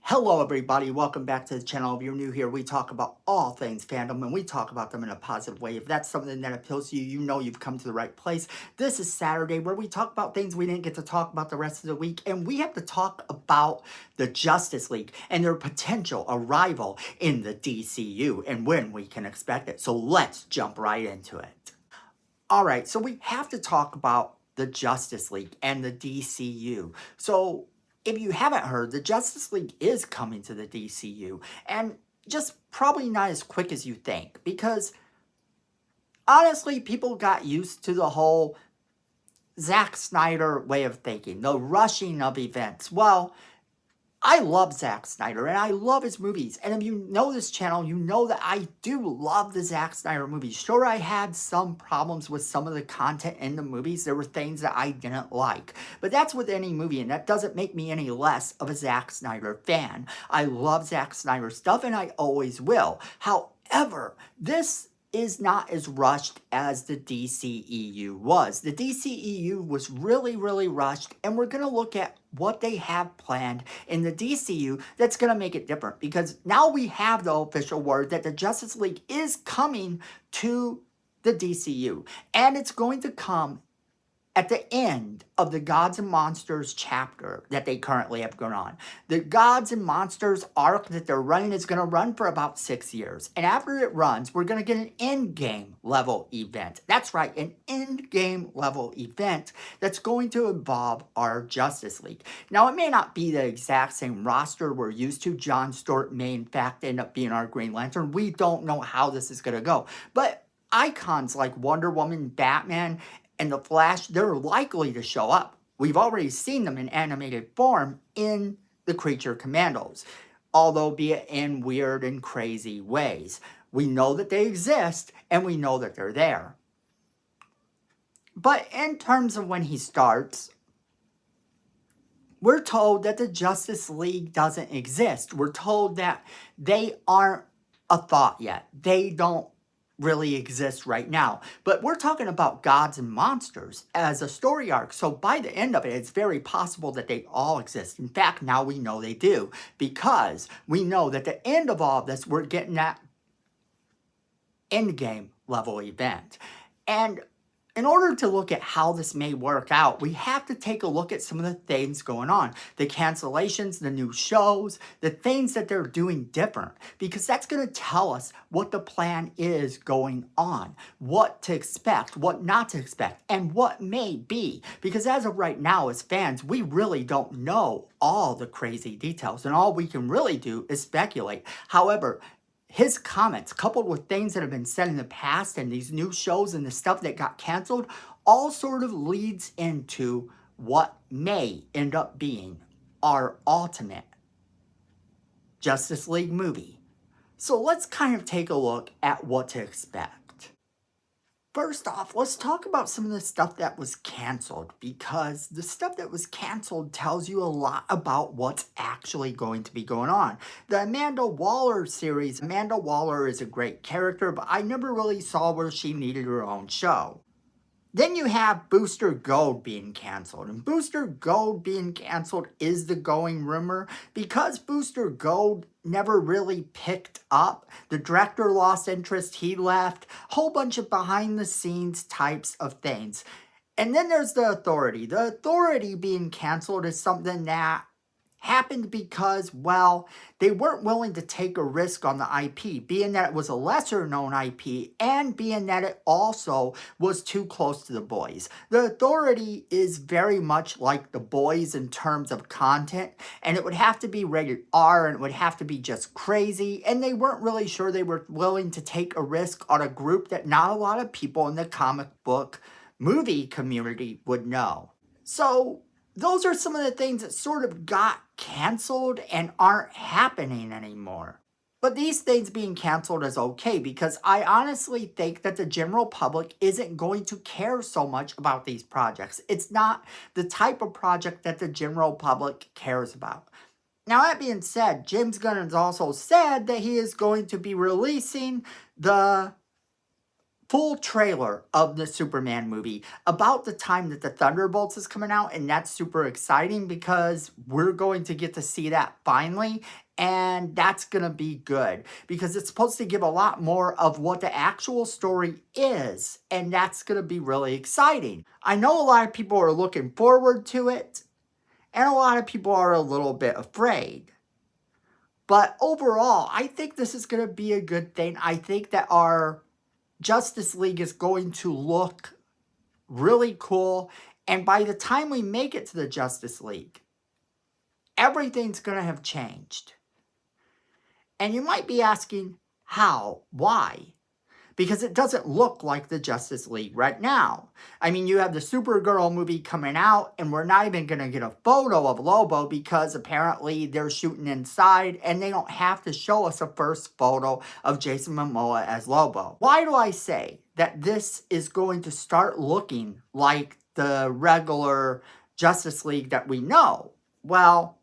Hello everybody, welcome back to the channel. If you're new here, we talk about all things fandom and we talk about them in a positive way. If that's something that appeals to you, you know you've come to the right place. This is Saturday where we talk about things we didn't get to talk about the rest of the week, and we have to talk about the Justice League and their potential arrival in the DCU and when we can expect it. So let's jump right into it. Alright, so we have to talk about the Justice League and the DCU. So if you haven't heard, the Justice League is coming to the DCU, and just probably not as quick as you think, because honestly, people got used to the whole Zack Snyder way of thinking, the rushing of events. Well, I love Zack Snyder and I love his movies. And if you know this channel, you know that I do love the Zack Snyder movies. Sure, I had some problems with some of the content in the movies. There were things that I didn't like. But that's with any movie, and that doesn't make me any less of a Zack Snyder fan. I love Zack Snyder stuff and I always will. However, this is not as rushed as the DCEU was. The DCEU was really, really rushed, and we're going to look at what they have planned in the DCU that's going to make it different, because now we have the official word that the Justice League is coming to the DCU, and it's going to come at the end of the Gods and Monsters chapter that they currently have going on. The Gods and Monsters arc that they're running is going to run for about 6 years. And after it runs, we're going to get an end-game level event. That's right, an end-game level event that's going to involve our Justice League. Now, it may not be the exact same roster we're used to. John Stewart may, in fact, end up being our Green Lantern. We don't know how this is going to go. But icons like Wonder Woman, Batman, and the Flash, they're likely to show up. We've already seen them in animated form in the Creature Commandos, although be it in weird and crazy ways. We know that they exist, and we know that they're there. But in terms of when he starts, we're told that the Justice League doesn't exist. We're told that they aren't a thought yet. They don't really exist right now. But we're talking about Gods and Monsters as a story arc. So by the end of it, it's very possible that they all exist. In fact, now we know they do, because we know that at the end of all of this, we're getting that endgame level event. And in order to look at how this may work out, we have to take a look at some of the things going on. The cancellations, the new shows, the things that they're doing different. Because that's going to tell us what the plan is going on. What to expect, what not to expect, and what may be. Because as of right now, as fans, we really don't know all the crazy details. And all we can really do is speculate. However, his comments, coupled with things that have been said in the past and these new shows and the stuff that got canceled, all sort of leads into what may end up being our ultimate Justice League movie. So let's kind of take a look at what to expect. First off, let's talk about some of the stuff that was canceled, because the stuff that was canceled tells you a lot about what's actually going to be going on. The Amanda Waller series, Amanda Waller is a great character, but I never really saw where she needed her own show. Then you have Booster Gold being canceled. And Booster Gold being canceled is the going rumor, because Booster Gold never really picked up. The director lost interest, he left. Whole bunch of behind the scenes types of things. And then there's the Authority. The Authority being canceled is something that happened because, well, they weren't willing to take a risk on the IP, being that it was a lesser known IP and being that it also was too close to The Boys. The Authority is very much like The Boys in terms of content, and it would have to be rated R, and it would have to be just crazy, and they weren't really sure they were willing to take a risk on a group that not a lot of people in the comic book movie community would know. So those are some of the things that sort of got canceled and aren't happening anymore. But these things being canceled is okay, because I honestly think that the general public isn't going to care so much about these projects. It's not the type of project that the general public cares about. Now, that being said, James Gunn has also said that he is going to be releasing the full trailer of the Superman movie about the time that the Thunderbolts is coming out, and that's super exciting because we're going to get to see that finally, and that's going to be good because it's supposed to give a lot more of what the actual story is, and that's going to be really exciting. I know a lot of people are looking forward to it, and a lot of people are a little bit afraid. But overall, I think this is going to be a good thing. I think that our Justice League is going to look really cool. And by the time we make it to the Justice League, everything's going to have changed. And you might be asking, how? Why? Because it doesn't look like the Justice League right now. I mean, you have the Supergirl movie coming out, and we're not even going to get a photo of Lobo because apparently they're shooting inside, and they don't have to show us a first photo of Jason Momoa as Lobo. Why do I say that this is going to start looking like the regular Justice League that we know? Well,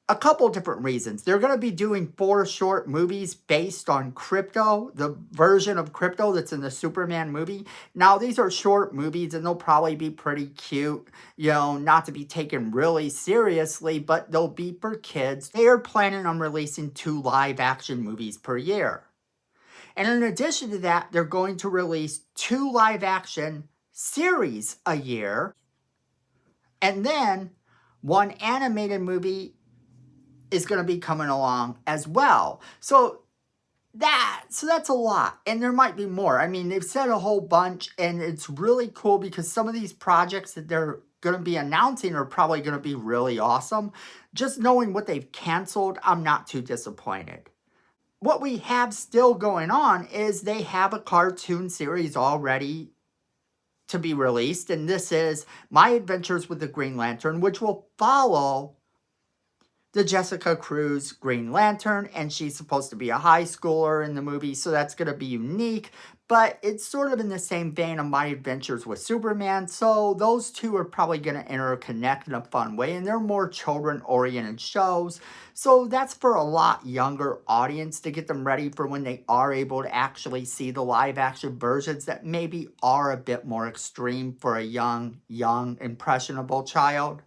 a couple different reasons. They're going to be doing 4 short movies based on Krypto, the version of Krypto that's in the Superman movie. Now, these are short movies and they'll probably be pretty cute, you know, not to be taken really seriously, but they'll be for kids. They are planning on releasing 2 live action movies per year. And in addition to that, they're going to release 2 live action series a year. And then 1 animated movie is going to be coming along as well. So that's a lot. And there might be more. I mean, they've said a whole bunch, and it's really cool because some of these projects that they're going to be announcing are probably going to be really awesome. Just knowing what they've canceled, I'm not too disappointed. What we have still going on is they have a cartoon series already to be released, and this is My Adventures with the Green Lantern, which will follow the Jessica Cruz Green Lantern, and she's supposed to be a high schooler in the movie, so that's going to be unique, but it's sort of in the same vein of My Adventures with Superman, so those two are probably going to interconnect in a fun way, and they're more children-oriented shows, so that's for a lot younger audience to get them ready for when they are able to actually see the live-action versions that maybe are a bit more extreme for a young, impressionable child.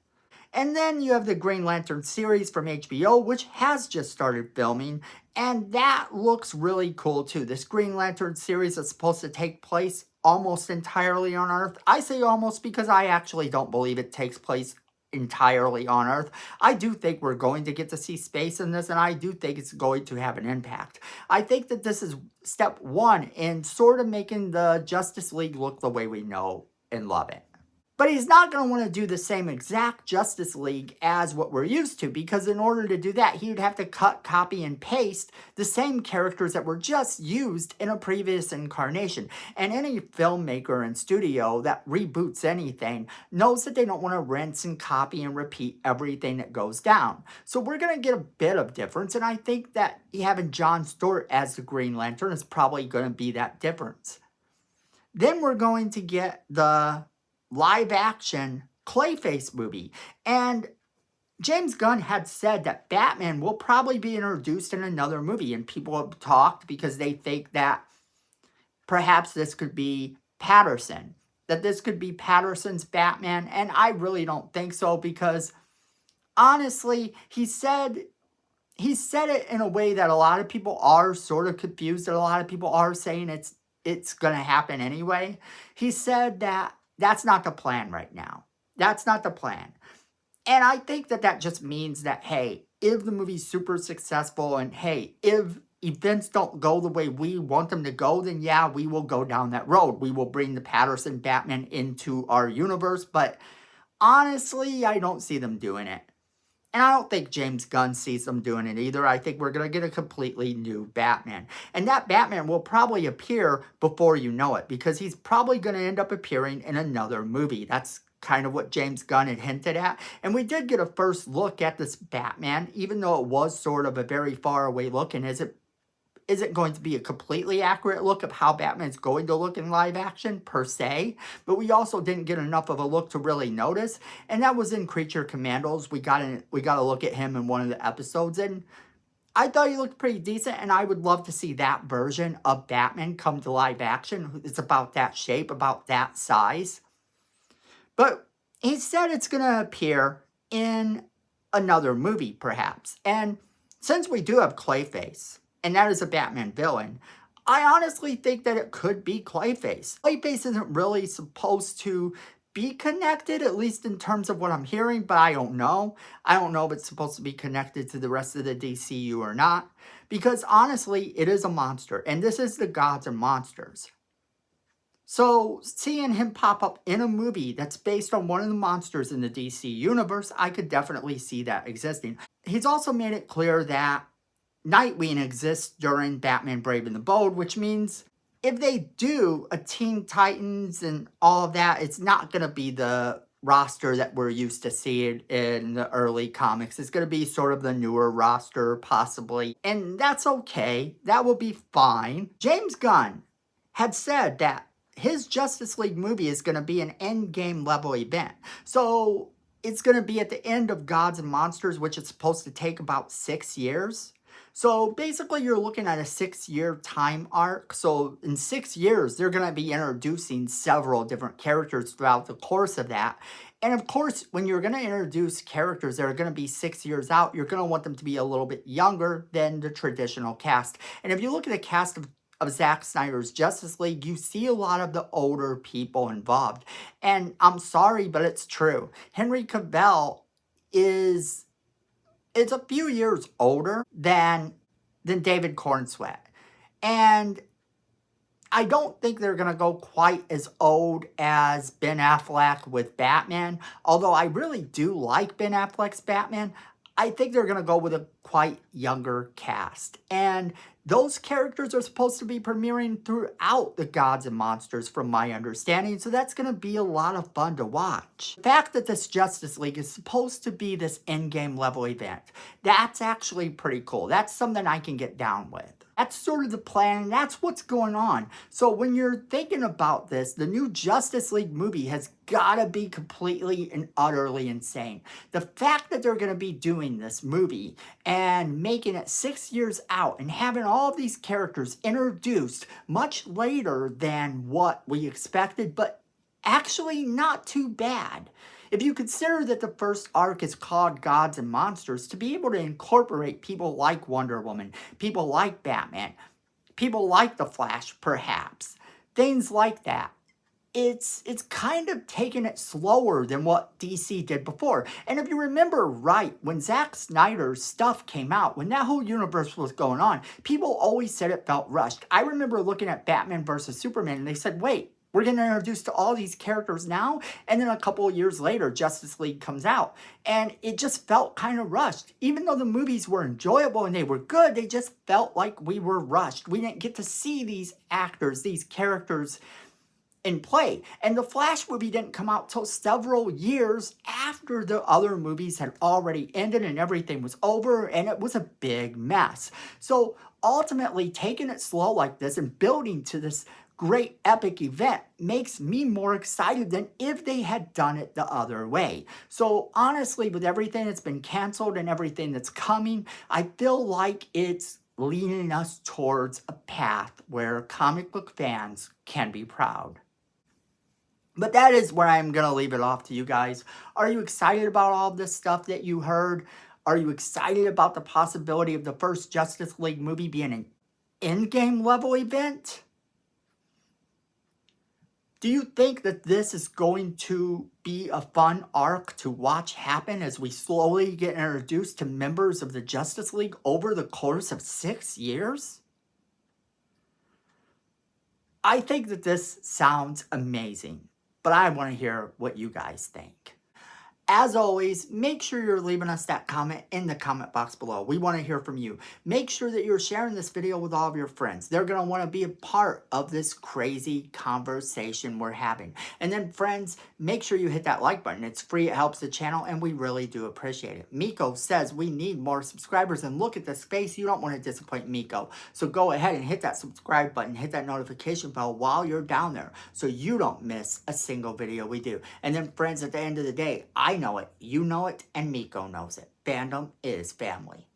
And then you have the Green Lantern series from HBO, which has just started filming, and that looks really cool too. This Green Lantern series is supposed to take place almost entirely on Earth. I say almost because I actually don't believe it takes place entirely on Earth. I do think we're going to get to see space in this, and I do think it's going to have an impact. I think that this is step 1 in sort of making the Justice League look the way we know and love it. But he's not going to want to do the same exact Justice League as what we're used to, because in order to do that, he would have to cut, copy, and paste the same characters that were just used in a previous incarnation. And any filmmaker and studio that reboots anything knows that they don't want to rinse and copy and repeat everything that goes down. So we're going to get a bit of difference, and I think that having John Stewart as the Green Lantern is probably going to be that difference. Then we're going to get the live action Clayface movie, and James Gunn had said that Batman will probably be introduced in another movie, and people have talked because they think that perhaps this could be Patterson, that this could be Patterson's Batman, and I really don't think so, because honestly, he said it in a way that a lot of people are sort of confused, and a lot of people are saying it's going to happen anyway. He said that that's not the plan right now. That's not the plan. And I think that that just means that, hey, if the movie's super successful and, hey, if events don't go the way we want them to go, then yeah, we will go down that road. We will bring the Patterson Batman into our universe. But honestly, I don't see them doing it. And I don't think James Gunn sees them doing it either. I think we're going to get a completely new Batman. And that Batman will probably appear before you know it, because he's probably going to end up appearing in another movie. That's kind of what James Gunn had hinted at. And we did get a first look at this Batman, even though it was sort of a very far away look. And is it going to be a completely accurate look of how Batman's going to look in live action, per se? But we also didn't get enough of a look to really notice, and that was in Creature Commandos. We got a look at him in one of the episodes, and I thought he looked pretty decent, and I would love to see that version of Batman come to live action. It's about that shape, about that size. But he said it's going to appear in another movie, perhaps. And since we do have Clayface, and that is a Batman villain, I honestly think that it could be Clayface. Clayface isn't really supposed to be connected, at least in terms of what I'm hearing, but I don't know. I don't know if it's supposed to be connected to the rest of the DCU or not, because honestly, it is a monster, and this is the Gods and Monsters. So, seeing him pop up in a movie that's based on one of the monsters in the DC universe, I could definitely see that existing. He's also made it clear that Nightwing exists during Batman Brave and the Bold, which means if they do a Teen Titans and all of that, it's not going to be the roster that we're used to seeing in the early comics. It's going to be sort of the newer roster, possibly. And that's okay. That will be fine. James Gunn had said that his Justice League movie is going to be an Endgame level event. So it's going to be at the end of Gods and Monsters, which is supposed to take about 6 years. So basically you're looking at a 6-year time arc. So in 6 years, they're going to be introducing several different characters throughout the course of that. And of course, when you're going to introduce characters that are going to be 6 years out, you're going to want them to be a little bit younger than the traditional cast. And if you look at the cast of Zack Snyder's Justice League, you see a lot of the older people involved. And I'm sorry, but it's true. Henry Cavill is a few years older than David Cornsweet. And I don't think they're going to go quite as old as Ben Affleck with Batman. Although I really do like Ben Affleck's Batman, I think they're going to go with a quite younger cast. And those characters are supposed to be premiering throughout the Gods and Monsters, from my understanding. So that's going to be a lot of fun to watch. The fact that this Justice League is supposed to be this Endgame level event, that's actually pretty cool. That's something I can get down with. That's sort of the plan, and that's what's going on. So when you're thinking about this, the new Justice League movie has got to be completely and utterly insane. The fact that they're going to be doing this movie and making it 6 years out and having all of these characters introduced much later than what we expected, but actually not too bad. If you consider that the first arc is called Gods and Monsters, to be able to incorporate people like Wonder Woman, people like Batman, people like The Flash, perhaps, things like that, it's kind of taking it slower than what DC did before. And if you remember right, when Zack Snyder's stuff came out, when that whole universe was going on, people always said it felt rushed. I remember looking at Batman vs. Superman and they said, wait, we're getting introduced to all these characters now, and then a couple of years later, Justice League comes out. And it just felt kind of rushed. Even though the movies were enjoyable and they were good, they just felt like we were rushed. We didn't get to see these actors, these characters in play. And the Flash movie didn't come out till several years after the other movies had already ended and everything was over, and it was a big mess. So ultimately, taking it slow like this and building to this great epic event makes me more excited than if they had done it the other way. So honestly, with everything that's been canceled and everything that's coming, I feel like it's leading us towards a path where comic book fans can be proud. But that is where I'm going to leave it off to you guys. Are you excited about all this stuff that you heard? Are you excited about the possibility of the first Justice League movie being an Endgame level event? Do you think that this is going to be a fun arc to watch happen as we slowly get introduced to members of the Justice League over the course of 6 years? I think that this sounds amazing, but I want to hear what you guys think. As always, make sure you're leaving us that comment in the comment box below. We want to hear from you. Make sure that you're sharing this video with all of your friends. They're going to want to be a part of this crazy conversation we're having. And then friends, make sure you hit that like button. It's free, it helps the channel, and we really do appreciate it. Miko says we need more subscribers, and look at the space. You don't want to disappoint Miko. So go ahead and hit that subscribe button, hit that notification bell while you're down there so you don't miss a single video we do. And then friends, at the end of the day, I know it, you know it, and Miko knows it. Fandom is family.